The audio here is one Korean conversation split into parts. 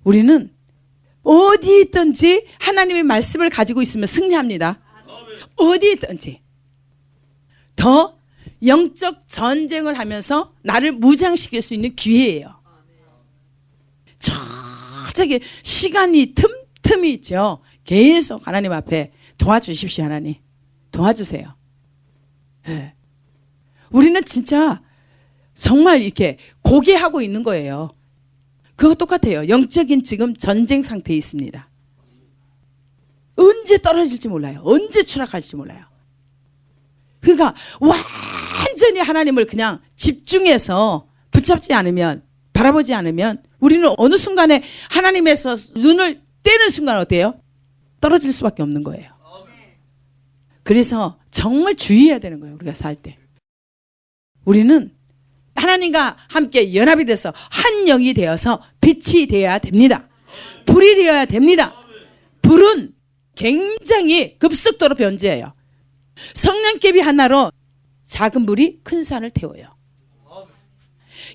우리는 어디 있든지 하나님의 말씀을 가지고 있으면 승리합니다. 어디 있든지. 더 영적 전쟁을 하면서 나를 무장시킬 수 있는 기회예요. 저기 시간이 틈틈이 있죠. 계속 하나님 앞에 도와주십시오. 하나님 도와주세요. 네. 우리는 진짜 정말 이렇게 고개하고 있는 거예요. 그거 똑같아요. 영적인 지금 전쟁 상태에 있습니다. 언제 떨어질지 몰라요. 언제 추락할지 몰라요. 그러니까 완전히 하나님을 그냥 집중해서 붙잡지 않으면, 바라보지 않으면 우리는 어느 순간에 하나님에서 눈을 떼는 순간 어때요? 떨어질 수밖에 없는 거예요. 그래서 정말 주의해야 되는 거예요. 우리가 살 때. 우리는 하나님과 함께 연합이 돼서 한 영이 되어서 빛이 되어야 됩니다. 불이 되어야 됩니다. 불은 굉장히 급속도로 변제해요. 성냥개비 하나로 작은 불이 큰 산을 태워요.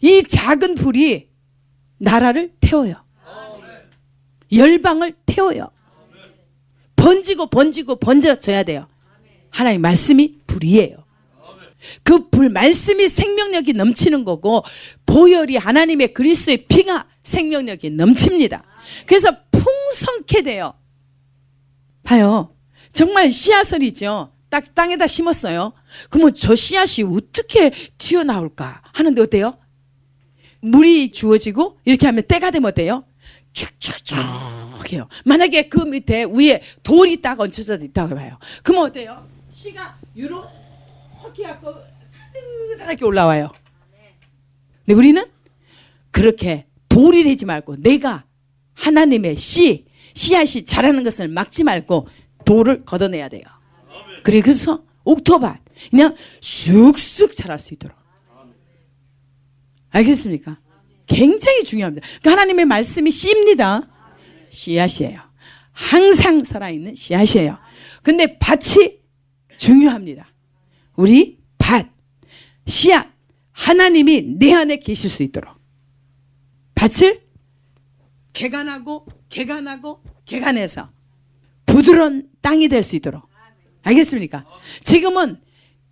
이 작은 불이 나라를 태워요. 열방을 태워요. 번져져야 돼요. 하나님 말씀이 불이에요. 그 불 말씀이 생명력이 넘치는 거고, 보혈이 하나님의 그리스도의 피가 생명력이 넘칩니다. 그래서 풍성케 돼요. 봐요. 정말 씨앗을이죠. 딱 땅에다 심었어요. 그러면 저 씨앗이 어떻게 튀어나올까 하는데 어때요? 물이 주어지고 이렇게 하면 때가 되면 어때요? 쭉쭉쭉 해요. 만약에 그 밑에 위에 돌이 딱 얹혀져 있다고 봐요. 그러면 어때요? 씨가 이렇게 하고 가득하게 올라와요. 근데 우리는 그렇게 돌이 되지 말고, 내가 하나님의 씨앗이 자라는 것을 막지 말고 돌을 걷어내야 돼요. 그래서 옥토밭 그냥 쑥쑥 자랄 수 있도록. 알겠습니까? 굉장히 중요합니다. 그러니까 하나님의 말씀이 씨입니다. 씨앗이에요. 항상 살아있는 씨앗이에요. 근데 밭이 중요합니다. 우리 밭, 씨앗, 하나님이 내 안에 계실 수 있도록 밭을 개간해서 부드러운 땅이 될 수 있도록. 알겠습니까? 지금은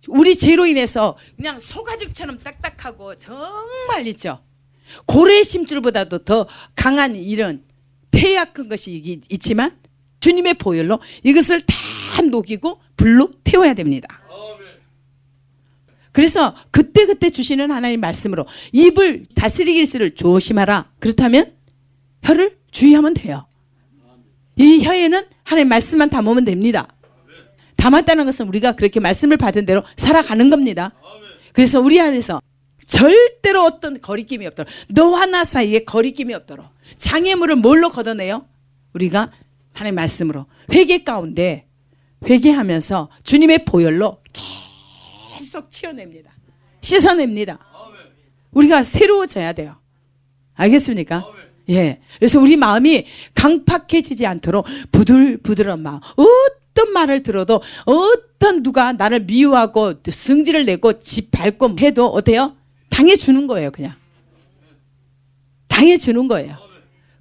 우리 죄로 인해서 그냥 소가죽처럼 딱딱하고 정말 있죠. 고래 심줄보다도 더 강한 이런 폐약한 것이 있지만 주님의 보혈로 이것을 다 녹이고 불로 태워야 됩니다. 그래서 그때그때 주시는 하나님 말씀으로 입을 다스리기를 조심하라. 그렇다면 혀를 주의하면 돼요. 이 혀에는 하나님 말씀만 담으면 됩니다. 담았다는 것은 우리가 그렇게 말씀을 받은 대로 살아가는 겁니다. 그래서 우리 안에서 절대로 어떤 거리낌이 없도록, 너와 나 사이에 거리낌이 없도록. 장애물을 뭘로 걷어내요? 우리가 하나님 말씀으로 회개 가운데 회개하면서 주님의 보혈로 계속 치워냅니다. 씻어냅니다. 우리가 새로워져야 돼요. 알겠습니까? 예. 그래서 우리 마음이 강팍해지지 않도록 부들부들한 마음. 어떤 말을 들어도, 어떤 누가 나를 미워하고 승질을 내고 집 밟고 해도 어때요? 당해주는 거예요. 그냥 당해주는 거예요.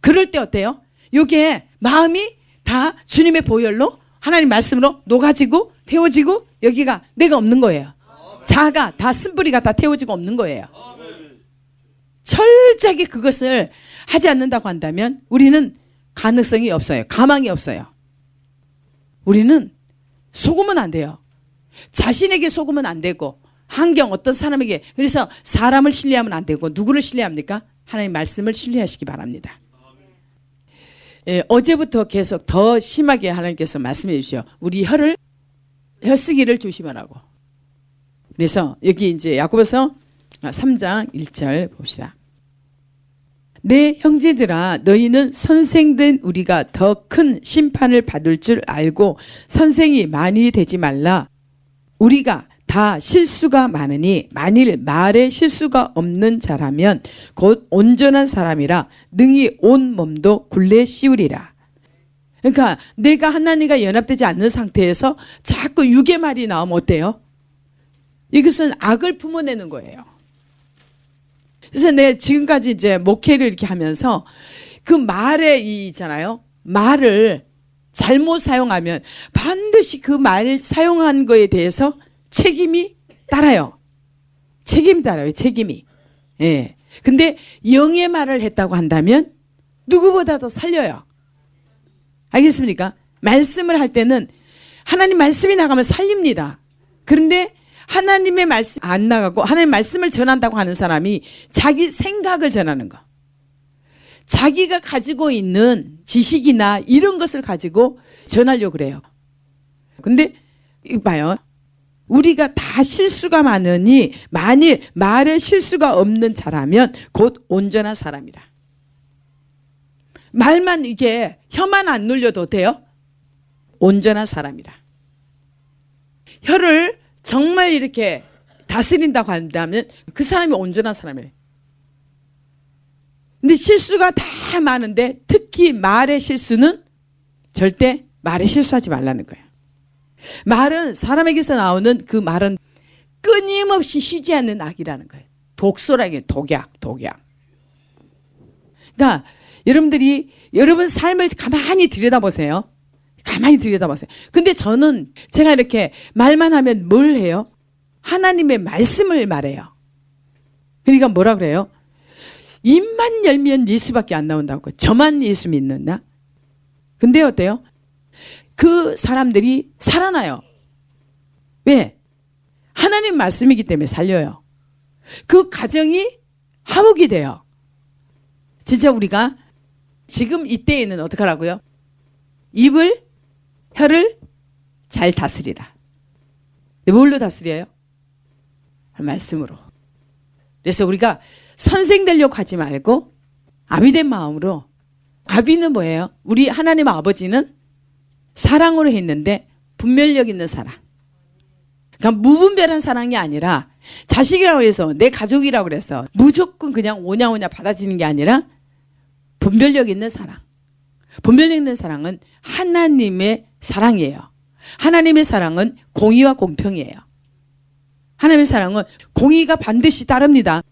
그럴 때 어때요? 이게 마음이 다 주님의 보혈로 하나님 말씀으로 녹아지고 태워지고, 여기가 내가 없는 거예요. 자아가 다, 쓴뿌리가 다 태워지고 없는 거예요. 철저하게 그것을 하지 않는다고 한다면 우리는 가능성이 없어요. 가망이 없어요. 우리는 속으면 안 돼요. 자신에게 속으면 안 되고, 환경 어떤 사람에게. 그래서 사람을 신뢰하면 안 되고, 누구를 신뢰합니까? 하나님 말씀을 신뢰하시기 바랍니다. 예, 어제부터 계속 더 심하게 하나님께서 말씀해 주시오. 우리 혀쓰기를 조심하라고. 그래서 여기 이제 야고보서 3장 1절 봅시다. 내 형제들아, 너희는 선생된 우리가 더 큰 심판을 받을 줄 알고 선생이 많이 되지 말라. 우리가 다 실수가 많으니 만일 말에 실수가 없는 자라면 곧 온전한 사람이라 능히 온 몸도 굴레 씌우리라. 그러니까 내가 하나님과 연합되지 않는 상태에서 자꾸 육의 말이 나오면 어때요? 이것은 악을 품어내는 거예요. 그래서 내가 지금까지 이제 목회를 이렇게 하면서 그 말에 있잖아요. 말을 잘못 사용하면 반드시 그 말 사용한 거에 대해서 책임이 따라요. 책임이 따라요. 책임이. 예. 근데 영의 말을 했다고 한다면 누구보다도 살려요. 알겠습니까? 말씀을 할 때는 하나님 말씀이 나가면 살립니다. 그런데 하나님의 말씀 안 나가고 하나님 말씀을 전한다고 하는 사람이 자기 생각을 전하는 거. 자기가 가지고 있는 지식이나 이런 것을 가지고 전하려고 그래요. 근데 이거 봐요. 우리가 다 실수가 많으니 만일 말에 실수가 없는 자라면 곧 온전한 사람이라. 말만 이게 혀만 안 눌려도 돼요? 온전한 사람이라. 혀를 정말 이렇게 다스린다고 한다면 그 사람이 온전한 사람이에요. 근데 실수가 다 많은데 특히 말의 실수는 절대 말에 실수하지 말라는 거예요. 말은 사람에게서 나오는 그 말은 끊임없이 쉬지 않는 악이라는 거예요. 독소라는 독약. 그러니까 여러분들이 여러분 삶을 가만히 들여다보세요. 가만히 들여다보세요. 근데 저는 제가 이렇게 말만 하면 뭘 해요? 하나님의 말씀을 말해요. 그러니까 뭐라 그래요? 입만 열면 예수밖에 안 나온다고. 저만 예수 믿는다? 근데 어때요? 그 사람들이 살아나요. 왜? 하나님 말씀이기 때문에 살려요. 그 가정이 화목이 돼요. 진짜 우리가 지금 이때에는 어떻게 하라고요? 입을, 혀를 잘 다스리라. 뭘로 다스려요? 말씀으로. 그래서 우리가 선생 되려고 하지 말고 아비된 마음으로. 아비는 뭐예요? 우리 하나님 아버지는 사랑으로 했는데 분별력 있는 사랑. 그러니까 무분별한 사랑이 아니라 자식이라고 해서 내 가족이라고 해서 무조건 그냥 오냐오냐 받아지는 게 아니라 분별력 있는 사랑. 분별력 있는 사랑은 하나님의 사랑이에요. 하나님의 사랑은 공의와 공평이에요. 하나님의 사랑은 공의가 반드시 따릅니다.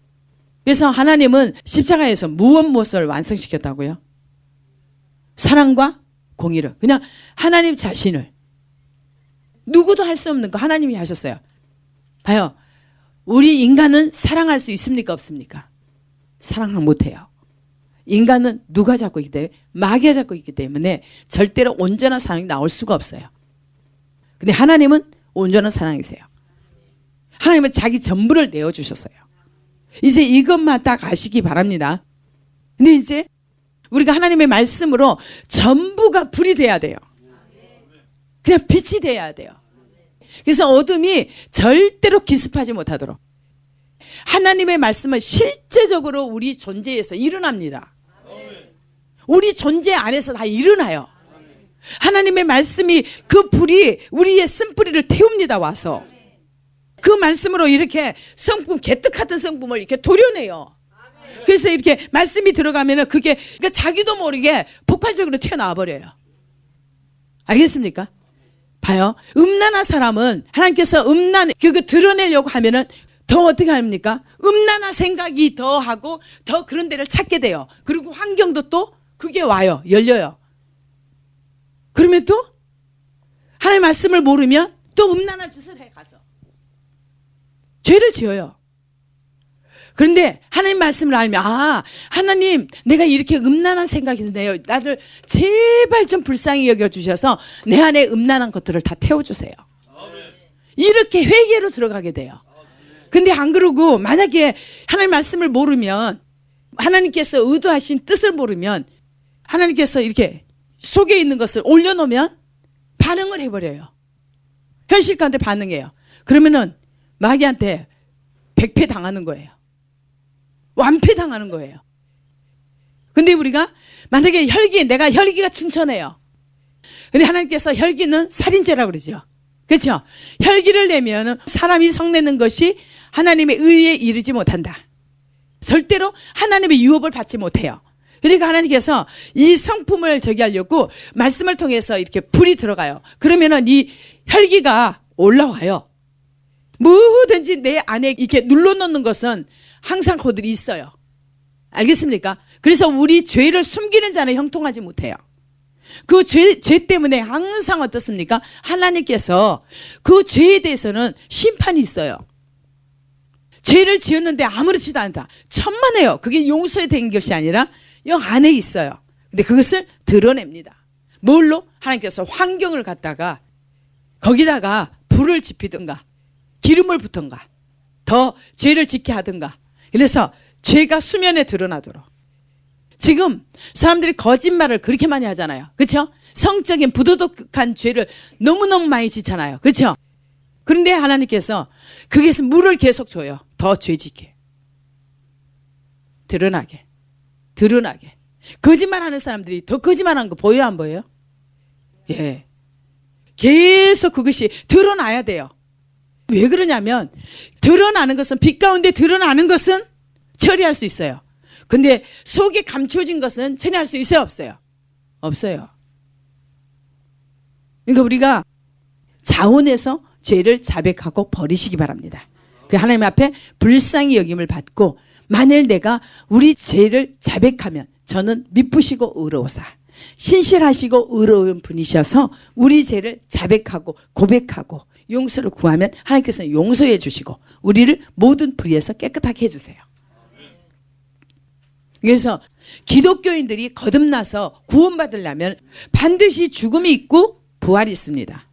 그래서 하나님은 십자가에서 무엇을 완성시켰다고요? 사랑과 공의를. 그냥 하나님 자신을. 누구도 할 수 없는 거 하나님이 하셨어요. 봐요. 우리 인간은 사랑할 수 있습니까? 없습니까? 사랑을 못해요. 인간은 누가 잡고 있기 때문에 마귀가 잡고 있기 때문에 절대로 온전한 사랑이 나올 수가 없어요. 근데 하나님은 온전한 사랑이세요. 하나님은 자기 전부를 내어주셨어요. 이제 이것만 딱 아시기 바랍니다. 근데 이제 우리가 하나님의 말씀으로 전부가 불이 돼야 돼요. 그냥 빛이 돼야 돼요. 그래서 어둠이 절대로 기습하지 못하도록 하나님의 말씀은 실제적으로 우리 존재에서 일어납니다. 우리 존재 안에서 다 일어나요. 하나님의 말씀이 그 불이 우리의 쓴뿌리를 태웁니다. 와서 그 말씀으로 이렇게 성품, 개떡 같은 성품을 이렇게 도려내요. 그래서 이렇게 말씀이 들어가면은 그게 그러니까 자기도 모르게 폭발적으로 튀어나와 버려요. 알겠습니까? 봐요. 음란한 사람은 하나님께서 그거 드러내려고 하면은 더 어떻게 합니까? 음란한 생각이 더 하고 더 그런 데를 찾게 돼요. 그리고 환경도 또 그게 와요. 열려요. 그러면 또 하나님의 말씀을 모르면 또 음란한 짓을 해 가서 죄를 지어요. 그런데 하나님 말씀을 알면 하나님 내가 이렇게 음란한 생각이 드네요. 나를 제발 좀 불쌍히 여겨주셔서 내 안에 음란한 것들을 다 태워주세요. 이렇게 회개로 들어가게 돼요. 근데 안 그러고 만약에 하나님 말씀을 모르면 하나님께서 의도하신 뜻을 모르면 하나님께서 이렇게 속에 있는 것을 올려놓으면 반응을 해버려요. 현실 가운데 반응해요. 그러면은 마귀한테 백패 당하는 거예요. 완패 당하는 거예요. 근데 우리가 만약에 내가 혈기가 충천해요. 근데 하나님께서 혈기는 살인죄라고 그러죠. 그렇죠? 혈기를 내면 사람이 성내는 것이 하나님의 의에 이르지 못한다. 절대로 하나님의 유업을 받지 못해요. 그러니까 하나님께서 이 성품을 하려고 말씀을 통해서 이렇게 불이 들어가요. 그러면은 이 혈기가 올라와요. 뭐든지 내 안에 이렇게 눌러놓는 것은 항상 그들이 있어요. 알겠습니까? 그래서 우리 죄를 숨기는 자는 형통하지 못해요. 그 죄 때문에 항상 어떻습니까? 하나님께서 그 죄에 대해서는 심판이 있어요. 죄를 지었는데 아무렇지도 않다. 천만에요. 그게 용서에 된 것이 아니라 영 안에 있어요. 근데 그것을 드러냅니다. 뭘로? 하나님께서 환경을 갖다가 거기다가 불을 지피든가 기름을 붓든가 더 죄를 짓게 하든가. 그래서 죄가 수면에 드러나도록. 지금 사람들이 거짓말을 그렇게 많이 하잖아요. 그렇죠? 성적인 부도덕한 죄를 너무너무 많이 짓잖아요. 그렇죠? 그런데 하나님께서 거기에서 물을 계속 줘요. 더 죄짓게. 드러나게. 거짓말하는 사람들이 더 거짓말하는 거 보여요, 안 보여요? 예. 계속 그것이 드러나야 돼요. 왜 그러냐면 드러나는 것은 빛 가운데 드러나는 것은 처리할 수 있어요. 근데 속에 감춰진 것은 처리할 수 있어요, 없어요? 없어요. 그러니까 우리가 자원해서 죄를 자백하고 버리시기 바랍니다. 그 하나님 앞에 불쌍히 여김을 받고 만일 내가 우리 죄를 자백하면 저는 미쁘시고 의로우사 신실하시고 의로운 분이셔서 우리 죄를 자백하고 고백하고 용서를 구하면 하나님께서는 용서해 주시고 우리를 모든 불의에서 깨끗하게 해주세요. 그래서 기독교인들이 거듭나서 구원받으려면 반드시 죽음이 있고 부활이 있습니다.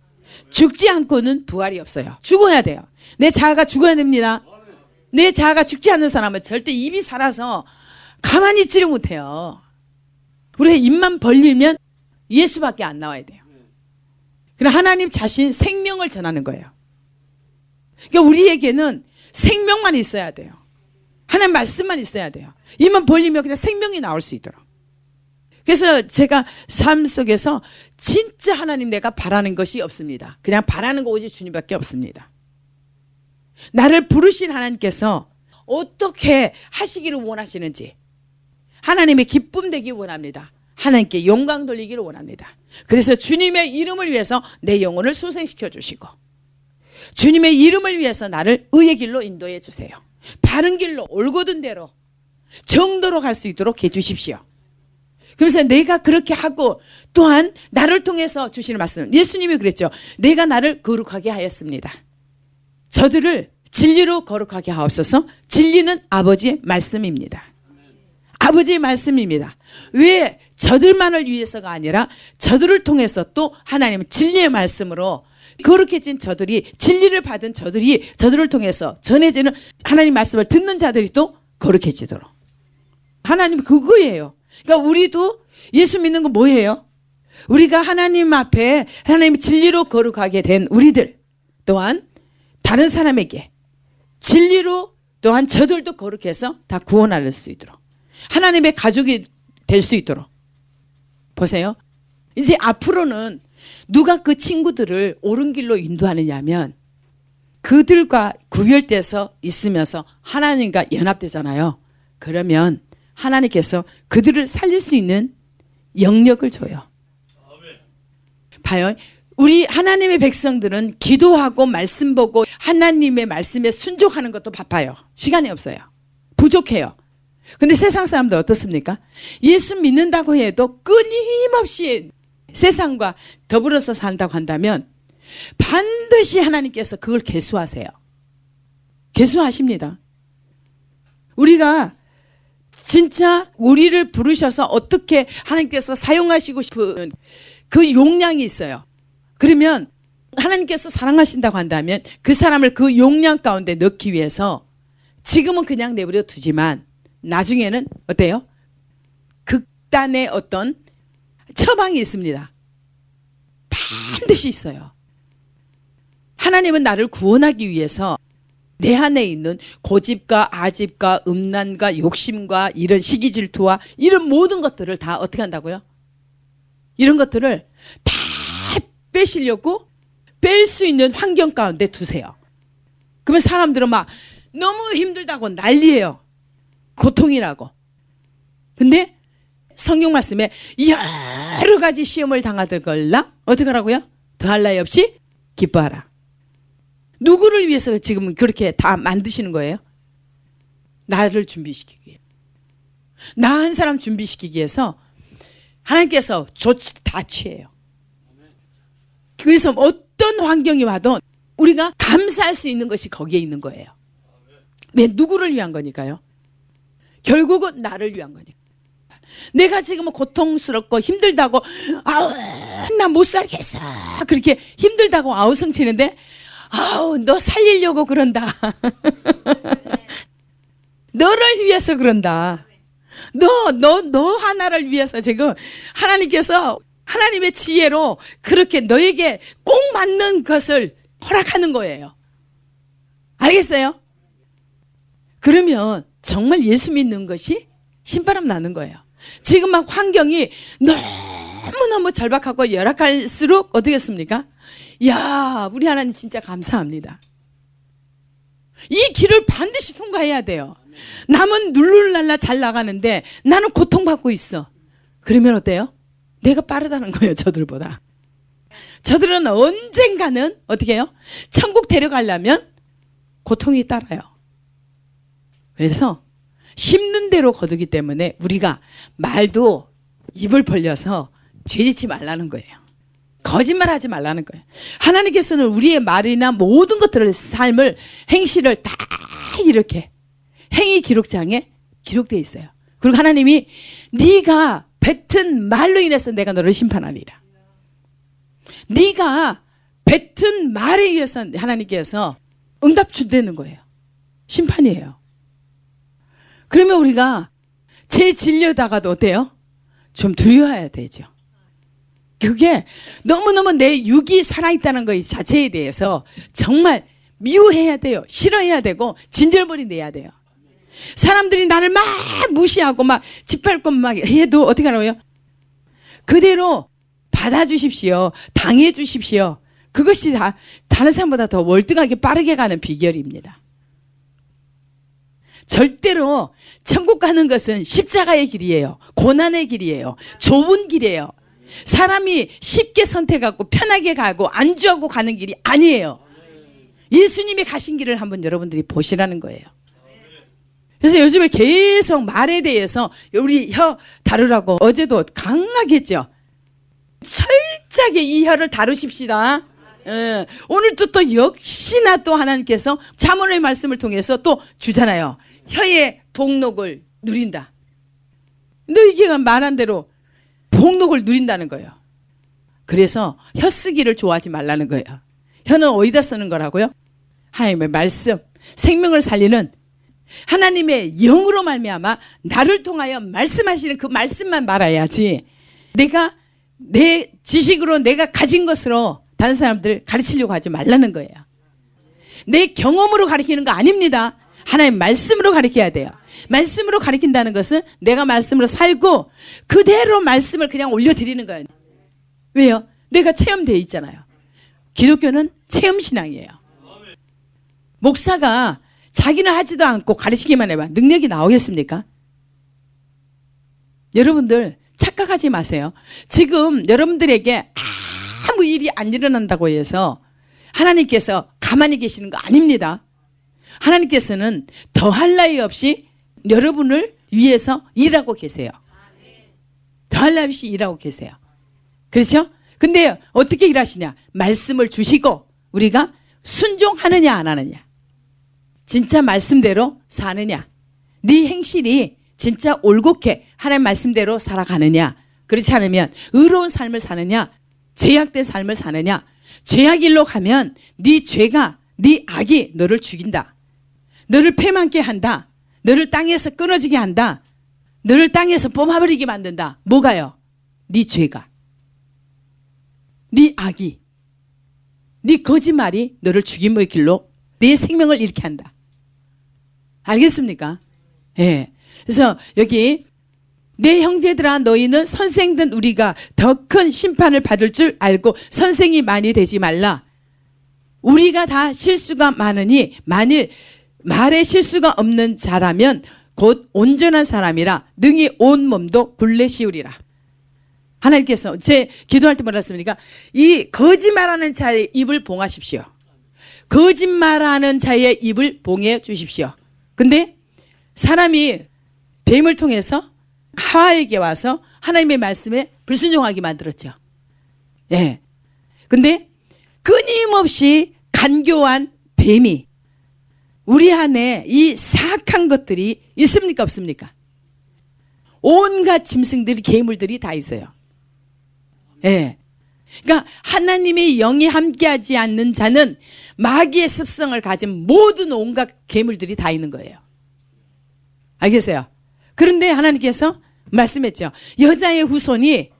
죽지 않고는 부활이 없어요. 죽어야 돼요. 내 자아가 죽어야 됩니다. 내 자아가 죽지 않는 사람은 절대 입이 살아서 가만히 있지를 못해요. 우리가 입만 벌리면 예수밖에 안 나와야 돼요. 그럼 하나님 자신 생명을 전하는 거예요. 그러니까 우리에게는 생명만 있어야 돼요. 하나님 말씀만 있어야 돼요. 입만 벌리면 그냥 생명이 나올 수 있도록. 그래서 제가 삶 속에서 진짜 하나님 내가 바라는 것이 없습니다. 그냥 바라는 거 오직 주님밖에 없습니다. 나를 부르신 하나님께서 어떻게 하시기를 원하시는지 하나님의 기쁨 되기 원합니다. 하나님께 영광 돌리기를 원합니다. 그래서 주님의 이름을 위해서 내 영혼을 소생시켜 주시고 주님의 이름을 위해서 나를 의의 길로 인도해 주세요. 바른 길로 올곧은 대로 정도로 갈 수 있도록 해 주십시오. 그래서 내가 그렇게 하고 또한 나를 통해서 주시는 말씀 예수님이 그랬죠. 내가 나를 거룩하게 하였습니다. 저들을 진리로 거룩하게 하옵소서. 진리는 아버지의 말씀입니다. 아버지의 말씀입니다. 왜 저들만을 위해서가 아니라 저들을 통해서 또 하나님은 진리의 말씀으로 거룩해진 저들이 진리를 받은 저들이 저들을 통해서 전해지는 하나님 말씀을 듣는 자들이 또 거룩해지도록. 하나님 그거예요. 그러니까 우리도 예수 믿는 거 뭐예요? 우리가 하나님 앞에 하나님 진리로 거룩하게 된 우리들 또한 다른 사람에게 진리로 또한 저들도 거룩해서 다 구원할 수 있도록 하나님의 가족이 될 수 있도록. 보세요. 이제 앞으로는 누가 그 친구들을 옳은 길로 인도하느냐 하면 그들과 구별돼서 있으면서 하나님과 연합되잖아요. 그러면 하나님께서 그들을 살릴 수 있는 영역을 줘요. 봐요. 우리 하나님의 백성들은 기도하고 말씀 보고 하나님의 말씀에 순종하는 것도 바빠요. 시간이 없어요. 부족해요. 근데 세상 사람들 어떻습니까? 예수 믿는다고 해도 끊임없이 세상과 더불어서 산다고 한다면 반드시 하나님께서 그걸 계수하세요. 계수하십니다. 우리가 진짜 우리를 부르셔서 어떻게 하나님께서 사용하시고 싶은 그 용량이 있어요. 그러면 하나님께서 사랑하신다고 한다면 그 사람을 그 용량 가운데 넣기 위해서 지금은 그냥 내버려 두지만 나중에는 어때요? 극단의 어떤 처방이 있습니다. 반드시 있어요. 하나님은 나를 구원하기 위해서 내 안에 있는 고집과 아집과 음란과 욕심과 이런 시기 질투와 이런 모든 것들을 다 어떻게 한다고요? 이런 것들을 다 빼시려고 뺄 수 있는 환경 가운데 두세요. 그러면 사람들은 막 너무 힘들다고 난리예요. 고통이라고. 근데 성경 말씀에 여러 가지 시험을 당하들 걸라 어떻게 하라고요? 더할 나위 없이 기뻐하라. 누구를 위해서 지금 그렇게 다 만드시는 거예요? 나를 준비시키기 위해. 나은 사람 준비시키기 위해서 하나님께서 조치 다 취해요. 그래서 어떤 환경이 와도 우리가 감사할 수 있는 것이 거기에 있는 거예요. 왜? 누구를 위한 거니까요. 결국은 나를 위한 거니까. 내가 지금 고통스럽고 힘들다고 아우 나 못 살겠어 그렇게 힘들다고 아우성 치는데 아우 너 살리려고 그런다. 너를 위해서 그런다. 너 하나를 위해서 지금 하나님께서 하나님의 지혜로 그렇게 너에게 꼭 맞는 것을 허락하는 거예요. 알겠어요? 그러면 정말 예수 믿는 것이 신바람 나는 거예요. 지금 막 환경이 너무너무 절박하고 열악할수록 어떻게 했습니까? 야, 우리 하나님 진짜 감사합니다. 이 길을 반드시 통과해야 돼요. 남은 룰루랄라 잘 나가는데 나는 고통받고 있어. 그러면 어때요? 내가 빠르다는 거예요, 저들보다. 저들은 언젠가는 어떻게 해요? 천국 데려가려면 고통이 따라요. 그래서 심는 대로 거두기 때문에 우리가 말도 입을 벌려서 죄짓지 말라는 거예요. 거짓말하지 말라는 거예요. 하나님께서는 우리의 말이나 모든 것들을 삶을 행실을 다 이렇게 행위 기록장에 기록되어 있어요. 그리고 하나님이 네가 뱉은 말로 인해서 내가 너를 심판하리라. 네가 뱉은 말에 의해서 하나님께서 응답 준다는 거예요. 심판이에요. 그러면 우리가 제 진료다가도 어때요? 좀 두려워해야 되죠. 그게 너무너무 내 육이 살아있다는 것 자체에 대해서 정말 미워해야 돼요. 싫어해야 되고 진절머리 내야 돼요. 사람들이 나를 막 무시하고 막 짓밟고 막 해도 어떻게 하라고요? 그대로 받아주십시오. 당해주십시오. 그것이 다 다른 사람보다 더 월등하게 빠르게 가는 비결입니다. 절대로 천국 가는 것은 십자가의 길이에요. 고난의 길이에요. 좁은 길이에요. 사람이 쉽게 선택하고 편하게 가고 안주하고 가는 길이 아니에요. 예수님이 가신 길을 한번 여러분들이 보시라는 거예요. 그래서 요즘에 계속 말에 대해서 우리 혀 다루라고 어제도 강하게 했죠. 철저하게 이 혀를 다루십시다. 오늘도 또 역시나 또 하나님께서 잠언의 말씀을 통해서 또 주잖아요. 혀의 복록을 누린다. 너 이게 말한 대로 복록을 누린다는 거예요. 그래서 혀 쓰기를 좋아하지 말라는 거예요. 혀는 어디다 쓰는 거라고요? 하나님의 말씀, 생명을 살리는 하나님의 영으로 말미암아 나를 통하여 말씀하시는 그 말씀만 말해야지 내가 내 지식으로 내가 가진 것으로 다른 사람들 가르치려고 하지 말라는 거예요. 내 경험으로 가르치는 거 아닙니다. 하나님 말씀으로 가르쳐야 돼요. 말씀으로 가르친다는 것은 내가 말씀으로 살고 그대로 말씀을 그냥 올려드리는 거예요. 왜요? 내가 체험되어 있잖아요. 기독교는 체험신앙이에요. 목사가 자기는 하지도 않고 가르치기만 해봐. 능력이 나오겠습니까? 여러분들 착각하지 마세요. 지금 여러분들에게 아무 일이 안 일어난다고 해서 하나님께서 가만히 계시는 거 아닙니다. 하나님께서는 더할 나위 없이 여러분을 위해서 일하고 계세요. 더할 나위 없이 일하고 계세요. 그렇죠? 근데 어떻게 일하시냐? 말씀을 주시고 우리가 순종하느냐 안 하느냐. 진짜 말씀대로 사느냐. 네 행실이 진짜 올곧게 하나님 말씀대로 살아가느냐. 그렇지 않으면 의로운 삶을 사느냐. 죄악된 삶을 사느냐. 죄악 일로 가면 네 죄가 네 악이 너를 죽인다. 너를 패망케 한다. 너를 땅에서 끊어지게 한다. 너를 땅에서 뽑아버리게 만든다. 뭐가요? 네 죄가. 네 악이. 네 거짓말이 너를 죽임의 길로 네 생명을 잃게 한다. 알겠습니까? 예. 네. 그래서 여기 내 형제들아 너희는 선생된 우리가 더 큰 심판을 받을 줄 알고 선생이 많이 되지 말라. 우리가 다 실수가 많으니 만일 말에 실수가 없는 자라면 곧 온전한 사람이라 능히 온 몸도 굴레 씌우리라. 하나님께서 제 기도할 때 뭐라 했습니까? 이 거짓말하는 자의 입을 봉하십시오. 거짓말하는 자의 입을 봉해 주십시오. 근데 사람이 뱀을 통해서 하와에게 와서 하나님의 말씀에 불순종하게 만들었죠. 예. 근데 끊임없이 간교한 뱀이 우리 안에 이 사악한 것들이 있습니까 없습니까? 온갖 짐승들이 괴물들이 다 있어요. 예. 그러니까 하나님의 영이 함께하지 않는 자는 마귀의 습성을 가진 모든 온갖 괴물들이 다 있는 거예요. 알겠어요? 그런데 하나님께서 말씀했죠. 여자의 후손이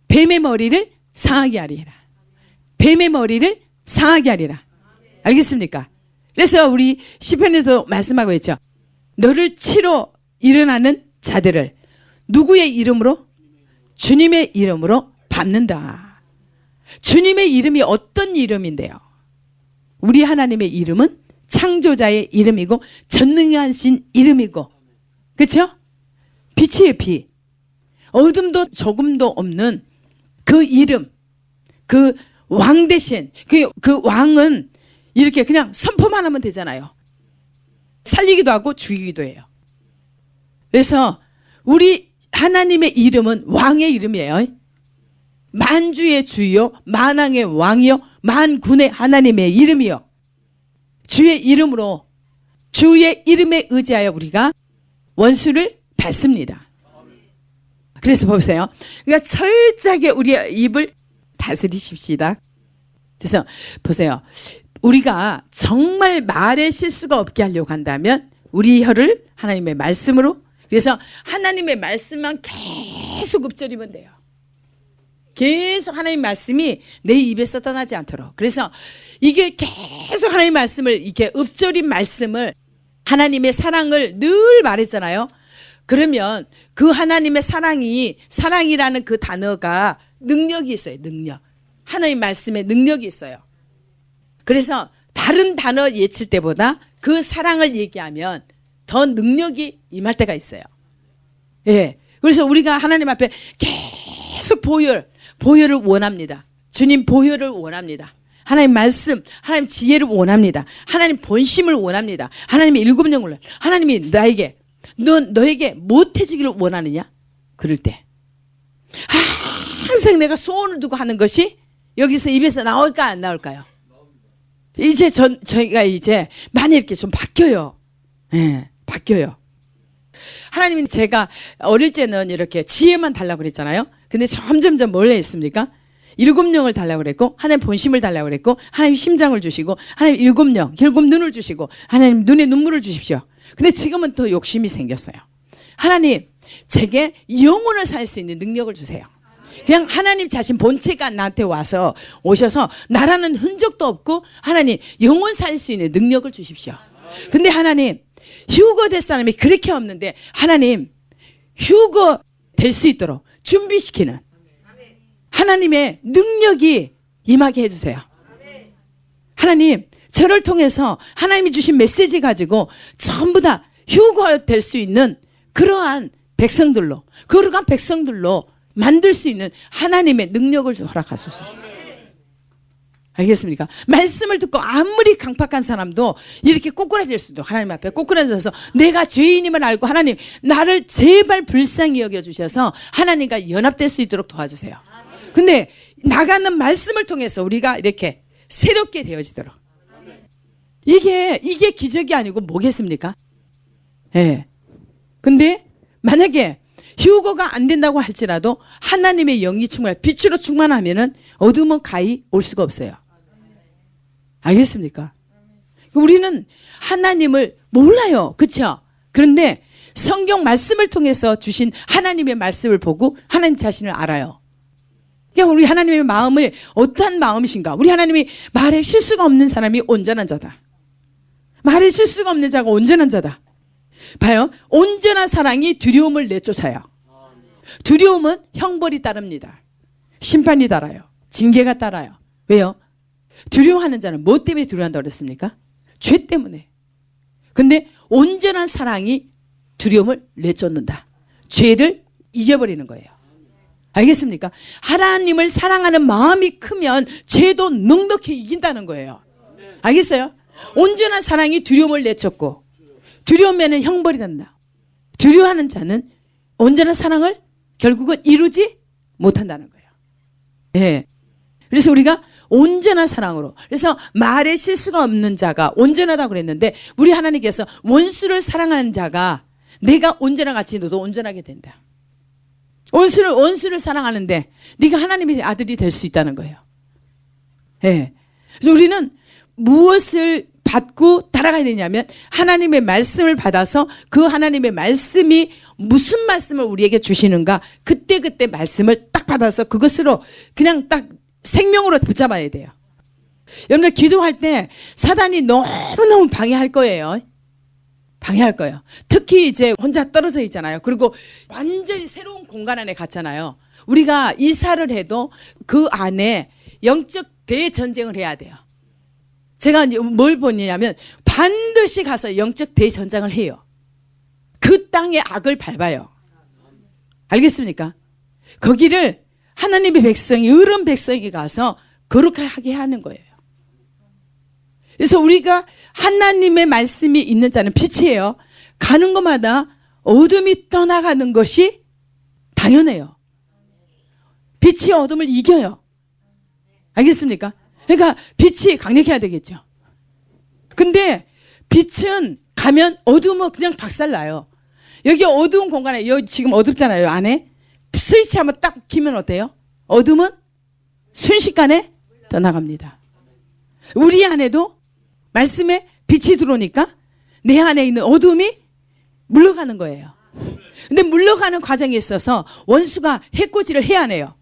뱀의 머리를 상하게 하리라. 뱀의 머리를 상하게 하리라. 알겠습니까? 그래서 우리 시편에도 말씀하고 있죠. 너를 치러 일어나는 자들을 누구의 이름으로? 주님의 이름으로 밟는다. 주님의 이름이 어떤 이름인데요? 우리 하나님의 이름은 창조자의 이름이고 전능하신 이름이고, 그렇죠? 빛이에요, 빛. 어둠도 조금도 없는 그 이름, 그 왕 대신 그 왕은 이렇게 그냥 선포만 하면 되잖아요. 살리기도 하고 죽이기도 해요. 그래서 우리 하나님의 이름은 왕의 이름이에요. 만주의 주요, 만왕의 왕이요, 만군의 하나님의 이름이요. 주의 이름으로, 주의 이름에 의지하여 우리가 원수를 밟습니다. 그래서 보세요. 그러니까 철저하게 우리의 입을 다스리십시다. 그래서 보세요. 우리가 정말 말에 실수가 없게 하려고 한다면 우리 혀를 하나님의 말씀으로, 그래서 하나님의 말씀만 계속 읊조리면 돼요. 계속 하나님 말씀이 내 입에서 떠나지 않도록. 그래서 이게 계속 하나님 말씀을 이렇게 읊조린 말씀을, 하나님의 사랑을 늘 말했잖아요. 그러면 그 하나님의 사랑이라는 그 단어가 능력이 있어요. 능력. 하나님 말씀에 능력이 있어요. 그래서 다른 단어 예칠 때보다 그 사랑을 얘기하면 더 능력이 임할 때가 있어요. 예. 그래서 우리가 하나님 앞에 계속 보혈을 원합니다. 주님 보혈을 원합니다. 하나님 말씀, 하나님 지혜를 원합니다. 하나님 본심을 원합니다. 하나님의 일곱 영을, 하나님이 나에게, 너에게 못해지기를 원하느냐? 그럴 때 항상 내가 소원을 두고 하는 것이 여기서 입에서 나올까 안 나올까요? 이제 저희가 이제 많이 이렇게 좀 바뀌어요. 예, 바뀌어요. 하나님은, 제가 어릴 때는 이렇게 지혜만 달라고 그랬잖아요. 근데 점점점 뭘 했습니까? 일곱 영을 달라고 그랬고, 하나님 본심을 달라고 그랬고, 하나님 심장을 주시고, 하나님 일곱 눈을 주시고, 하나님 눈에 눈물을 주십시오. 근데 지금은 또 욕심이 생겼어요. 하나님, 제게 영혼을 살 수 있는 능력을 주세요. 그냥 하나님 자신 본체가 나한테 오셔서 나라는 흔적도 없고 하나님 영혼 살 수 있는 능력을 주십시오. 근데 하나님, 휴거 될 사람이 그렇게 없는데 하나님 휴거 될 수 있도록 준비시키는 하나님의 능력이 임하게 해주세요. 하나님, 저를 통해서 하나님이 주신 메시지 가지고 전부 다 휴거 될 수 있는 그러한 백성들로 만들 수 있는 하나님의 능력을 허락하소서. 알겠습니까? 말씀을 듣고 아무리 강팍한 사람도 이렇게 꼬꾸라질 수도, 하나님 앞에 꼬꾸라져서 내가 죄인임을 알고 하나님 나를 제발 불쌍히 여겨주셔서 하나님과 연합될 수 있도록 도와주세요. 근데 나가는 말씀을 통해서 우리가 이렇게 새롭게 되어지도록. 이게 기적이 아니고 뭐겠습니까? 예. 근데 만약에 휴거가 안 된다고 할지라도 하나님의 영이 빛으로 충만하면은 어둠은 가히 올 수가 없어요. 알겠습니까? 우리는 하나님을 몰라요. 그렇죠? 그런데 성경 말씀을 통해서 주신 하나님의 말씀을 보고 하나님 자신을 알아요. 그러니까 우리 하나님의 마음을 어떠한 마음이신가? 우리 하나님이 말에 실수가 없는 사람이 온전한 자다. 말에 실수가 없는 자가 온전한 자다. 봐요. 온전한 사랑이 두려움을 내쫓아요. 두려움은 형벌이 따릅니다. 심판이 따라요. 징계가 따라요. 왜요? 두려워하는 자는 뭐 때문에 두려워한다고 그랬습니까? 죄 때문에. 근데 온전한 사랑이 두려움을 내쫓는다. 죄를 이겨버리는 거예요. 알겠습니까? 하나님을 사랑하는 마음이 크면 죄도 넉넉히 이긴다는 거예요. 알겠어요? 온전한 사랑이 두려움을 내쫓고, 두려우면 형벌이 된다. 두려워하는 자는 온전한 사랑을 결국은 이루지 못한다는 거예요. 예. 그래서 우리가 온전한 사랑으로, 그래서 말에 실수가 없는 자가 온전하다고 그랬는데, 우리 하나님께서 원수를 사랑하는 자가 내가 온전한 같이 너도 온전하게 된다. 원수를 사랑하는데 네가 하나님의 아들이 될 수 있다는 거예요. 예. 그래서 우리는 무엇을 받고 따라가야 되냐면, 하나님의 말씀을 받아서 그 하나님의 말씀이 무슨 말씀을 우리에게 주시는가, 그때 말씀을 딱 받아서 그것으로 그냥 딱 생명으로 붙잡아야 돼요. 여러분들 기도할 때 사단이 너무너무 방해할 거예요. 방해할 거예요. 특히 이제 혼자 떨어져 있잖아요. 그리고 완전히 새로운 공간 안에 갔잖아요. 우리가 이사를 해도 그 안에 영적 대전쟁을 해야 돼요. 제가 뭘 보냐면 반드시 가서 영적 대전쟁을 해요. 그 땅의 악을 밟아요. 알겠습니까? 거기를 하나님의 백성이, 의로운 백성이 가서 거룩하게 하는 거예요. 그래서 우리가 하나님의 말씀이 있는 자는 빛이에요. 가는 곳마다 어둠이 떠나가는 것이 당연해요. 빛이 어둠을 이겨요. 알겠습니까? 그러니까 빛이 강력해야 되겠죠. 근데 빛은 가면 어둠은 그냥 박살나요. 여기 어두운 공간에, 여기 지금 어둡잖아요. 안에 스위치 한번 딱 키면 어때요? 어둠은 순식간에 떠나갑니다. 우리 안에도 말씀에 빛이 들어오니까 내 안에 있는 어둠이 물러가는 거예요. 근데 물러가는 과정에 있어서 원수가 해코지를 해야 하네요.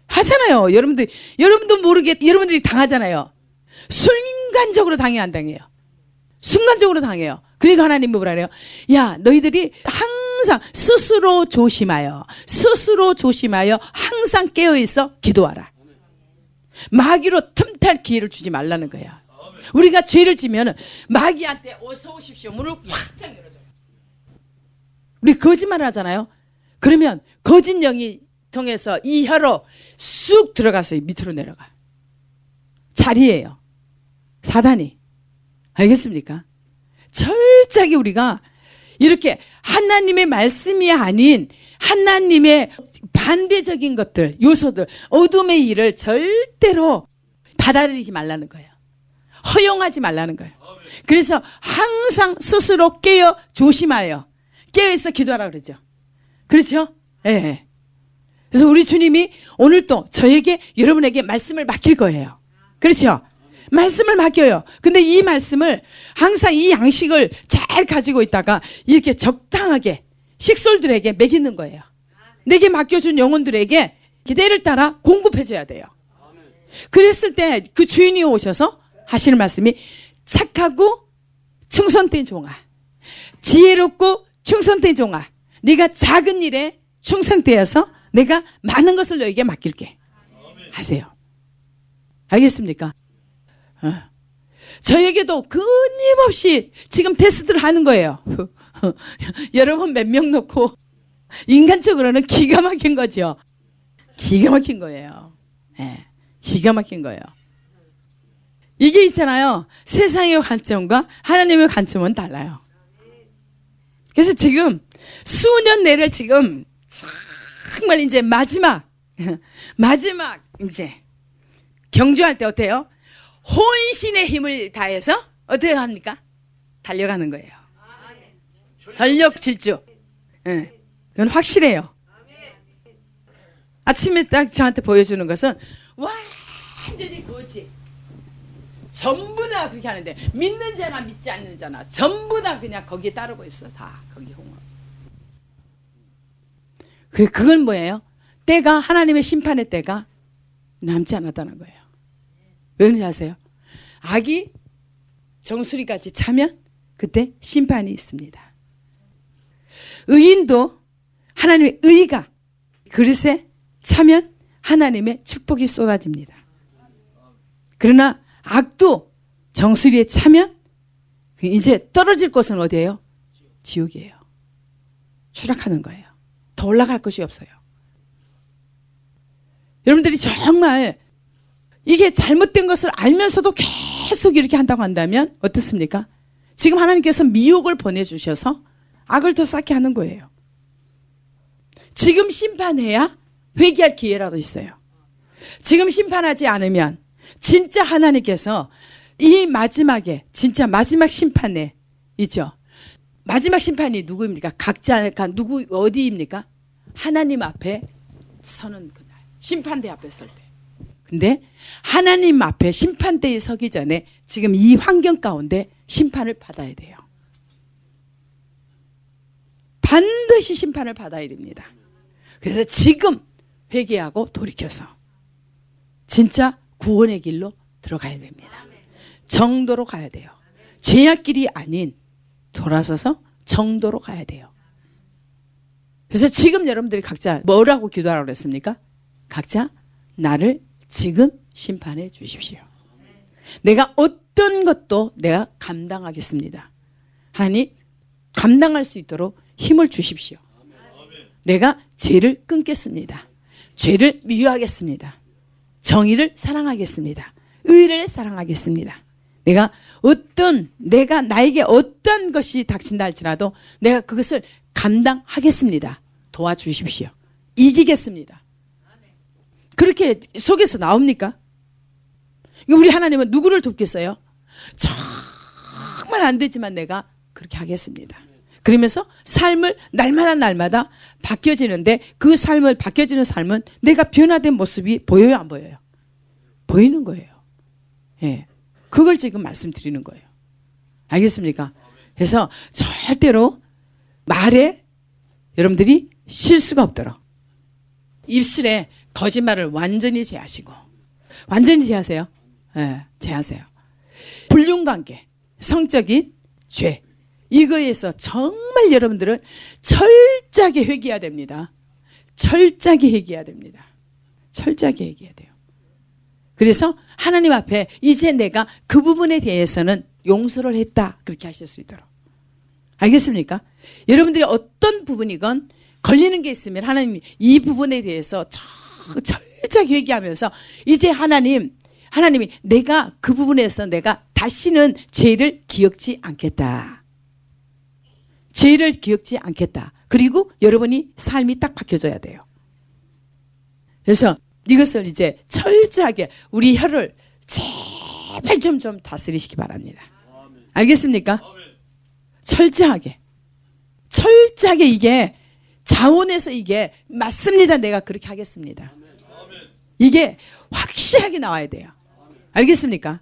하잖아요. 여러분도 모르게 여러분들이 당하잖아요. 순간적으로 당해요, 안 당해요? 순간적으로 당해요. 그러니까 하나님이 뭐라 그래요? 야, 너희들이 항상 스스로 조심하여 항상 깨어있어 기도하라. 마귀로 틈탈 기회를 주지 말라는 거야. 우리가 죄를 지면 마귀한테 어서 오십시오 문을 확장 열어줘요. 우리 거짓말을 하잖아요. 그러면 거짓 영이 통해서 이 혀로 쑥 들어가서 밑으로 내려가. 자리예요. 사단이. 알겠습니까? 철저하게 우리가 이렇게 하나님의 말씀이 아닌 하나님의 반대적인 것들, 요소들, 어둠의 일을 절대로 받아들이지 말라는 거예요. 허용하지 말라는 거예요. 그래서 항상 스스로 깨어 조심하여 깨어있어 기도하라 그러죠. 그렇죠? 예. 네. 그래서 우리 주님이 오늘 또 저에게, 여러분에게 말씀을 맡길 거예요. 그렇죠? 말씀을 맡겨요. 근데 이 말씀을 항상 이 양식을 잘 가지고 있다가 이렇게 적당하게 식솔들에게 먹이는 거예요. 내게 맡겨준 영혼들에게 때를 따라 공급해줘야 돼요. 그랬을 때 그 주인이 오셔서 하시는 말씀이, 착하고 충성된 종아, 지혜롭고 충성된 종아, 네가 작은 일에 충성되어서 내가 많은 것을 너에게 맡길게 하세요. 알겠습니까? 저에게도 끊임없이 지금 테스트를 하는 거예요. 여러분 몇 명 놓고 인간적으로는 기가 막힌 거죠. 기가 막힌 거예요. 네, 기가 막힌 거예요. 이게 있잖아요. 세상의 관점과 하나님의 관점은 달라요. 그래서 지금 수년 내를 지금 정말 이제 마지막 이제 경주할 때 어때요? 혼신의 힘을 다해서 어떻게 합니까? 달려가는 거예요. 전력 질주. 네, 그건 확실해요. 아침에 딱 저한테 보여주는 것은 완전히 거지. 전부 다 그렇게 하는데, 믿는 자나 믿지 않는 자나 전부 다 그냥 거기에 따르고 있어. 다 거기 홍어. 그건 뭐예요? 때가, 하나님의 심판의 때가 남지 않았다는 거예요. 왜 그런지 아세요? 악이 정수리까지 차면 그때 심판이 있습니다. 의인도 하나님의 의가 그릇에 차면 하나님의 축복이 쏟아집니다. 그러나 악도 정수리에 차면 이제 떨어질 곳은 어디예요? 지옥이에요. 추락하는 거예요. 더 올라갈 것이 없어요. 여러분들이 정말 이게 잘못된 것을 알면서도 계속 이렇게 한다고 한다면 어떻습니까? 지금 하나님께서 미혹을 보내주셔서 악을 더 쌓게 하는 거예요. 지금 심판해야 회개할 기회라도 있어요. 지금 심판하지 않으면 진짜 하나님께서 이 마지막에 진짜 마지막 심판에 있죠. 마지막 심판이 누구입니까? 각자가 누구 어디입니까? 하나님 앞에 서는 그날. 심판대 앞에 설 때. 근데 하나님 앞에 심판대에 서기 전에 지금 이 환경 가운데 심판을 받아야 돼요. 반드시 심판을 받아야 됩니다. 그래서 지금 회개하고 돌이켜서 진짜 구원의 길로 들어가야 됩니다. 정도로 가야 돼요. 죄악길이 아닌 돌아서서 정도로 가야 돼요. 그래서 지금 여러분들이 각자 뭐라고 기도하라고 그랬습니까? 각자 나를 지금 심판해 주십시오. 내가 어떤 것도 내가 감당하겠습니다. 하나님 감당할 수 있도록 힘을 주십시오. 내가 죄를 끊겠습니다. 죄를 미워하겠습니다. 정의를 사랑하겠습니다. 의를 사랑하겠습니다. 내가 나에게 어떤 것이 닥친다 할지라도 내가 그것을 감당하겠습니다. 도와주십시오. 이기겠습니다. 그렇게 속에서 나옵니까? 우리 하나님은 누구를 돕겠어요? 정말 안 되지만 내가 그렇게 하겠습니다. 그러면서 삶을 날마다 바뀌어지는데 그 삶을 바뀌어지는 삶은 내가 변화된 모습이 보여요, 안 보여요? 보이는 거예요. 예, 그걸 지금 말씀드리는 거예요. 알겠습니까? 그래서 절대로 말에 여러분들이 실수가 없도록 입술에 거짓말을 완전히 제하시고 완전히 제하세요. 예, 제하세요. 불륜관계, 성적인 죄 이거에서 정말 여러분들은 철저하게 회개해야 됩니다. 철저하게 회개해야 됩니다. 철저하게 회개해야 돼요. 그래서 하나님 앞에 이제 내가 그 부분에 대해서는 용서를 했다 그렇게 하실 수 있도록. 알겠습니까? 여러분들이 어떤 부분이건 걸리는 게 있으면 하나님이 이 부분에 대해서 철저하게 회개하면서 이제 하나님이 내가 그 부분에서 내가 다시는 죄를 기억지 않겠다. 죄를 기억지 않겠다. 그리고 여러분이 삶이 딱 바뀌어져야 돼요. 그래서 이것을 이제 철저하게 우리 혀를 제발 좀 다스리시기 바랍니다. 알겠습니까? 철저하게 이게 자원에서 이게 맞습니다. 내가 그렇게 하겠습니다. 이게 확실하게 나와야 돼요. 알겠습니까?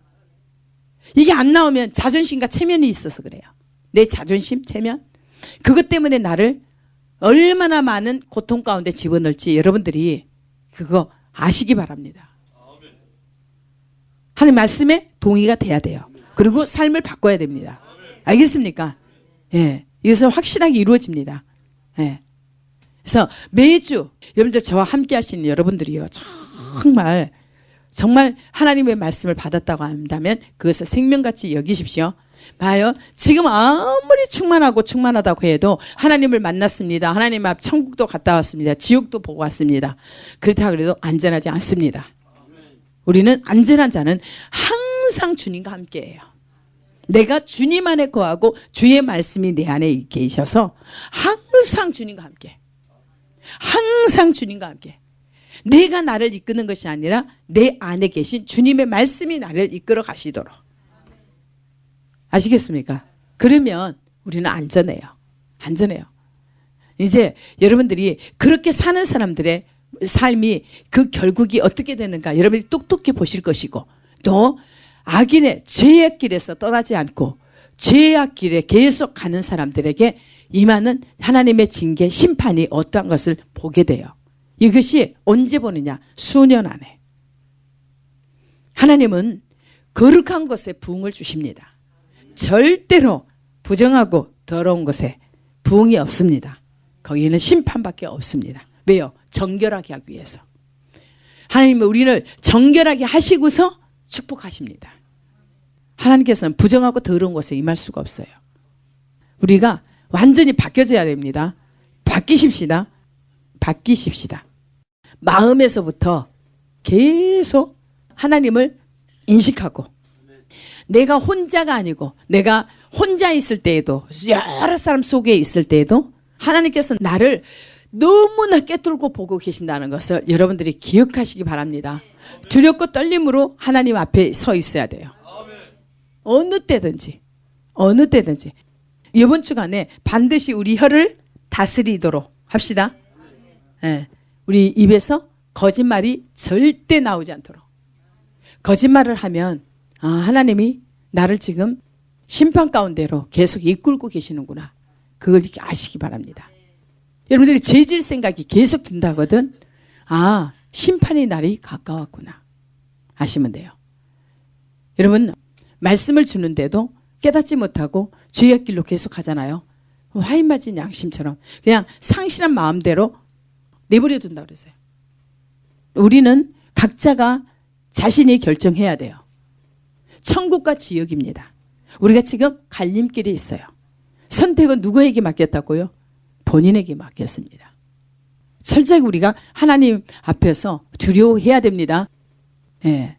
이게 안 나오면 자존심과 체면이 있어서 그래요. 내 자존심, 체면 그것 때문에 나를 얼마나 많은 고통 가운데 집어넣을지 여러분들이 그거 아시기 바랍니다. 하나님 말씀에 동의가 돼야 돼요. 그리고 삶을 바꿔야 됩니다. 알겠습니까? 예, 이것은 확실하게 이루어집니다. 예. 그래서 매주 여러분들 저와 함께 하시는 여러분들이요 정말 하나님의 말씀을 받았다고 한다면 그것을 생명같이 여기십시오. 봐요. 지금 아무리 충만하다고 해도 하나님을 만났습니다. 하나님 앞 천국도 갔다 왔습니다. 지옥도 보고 왔습니다. 그렇다고 해도 안전하지 않습니다. 우리는 안전한 자는 항상 주님과 함께해요. 내가 주님 안에 거하고 주의 말씀이 내 안에 계셔서 항상 주님과 함께. 항상 주님과 함께. 내가 나를 이끄는 것이 아니라 내 안에 계신 주님의 말씀이 나를 이끌어 가시도록. 아시겠습니까? 그러면 우리는 안전해요. 안전해요. 이제 여러분들이 그렇게 사는 사람들의 삶이 그 결국이 어떻게 되는가 여러분이 똑똑히 보실 것이고 또 악인의 죄의 길에서 떠나지 않고 죄의 길에 계속 가는 사람들에게 임하는 하나님의 징계, 심판이 어떠한 것을 보게 돼요. 이것이 언제 보느냐? 수년 안에. 하나님은 거룩한 것에 부흥을 주십니다. 절대로 부정하고 더러운 것에 부흥이 없습니다. 거기에는 심판밖에 없습니다. 왜요? 정결하게 하기 위해서. 하나님은 우리를 정결하게 하시고서 축복하십니다. 하나님께서는 부정하고 더러운 것에 임할 수가 없어요. 우리가 완전히 바뀌어져야 됩니다. 바뀌십시다. 마음에서부터 계속 하나님을 인식하고 내가 혼자가 아니고 내가 혼자 있을 때에도 여러 사람 속에 있을 때에도 하나님께서 나를 너무나 꿰뚫고 보고 계신다는 것을 여러분들이 기억하시기 바랍니다. 두렵고 떨림으로 하나님 앞에 서 있어야 돼요. 어느 때든지 이번 주간에 반드시 우리 혀를 다스리도록 합시다. 예, 우리 입에서 거짓말이 절대 나오지 않도록. 거짓말을 하면 하나님이 나를 지금 심판 가운데로 계속 이끌고 계시는구나. 그걸 이렇게 아시기 바랍니다. 여러분들이 죄질 생각이 계속 든다거든. 심판의 날이 가까웠구나. 아시면 돼요. 여러분 말씀을 주는데도 깨닫지 못하고 죄의 길로 계속 가잖아요. 화인 맞은 양심처럼 그냥 상실한 마음대로 내버려 둔다고 그러세요. 우리는 각자가 자신이 결정해야 돼요. 천국과 지옥입니다. 우리가 지금 갈림길에 있어요. 선택은 누구에게 맡겼다고요? 본인에게 맡겼습니다. 철저히 우리가 하나님 앞에서 두려워해야 됩니다. 예.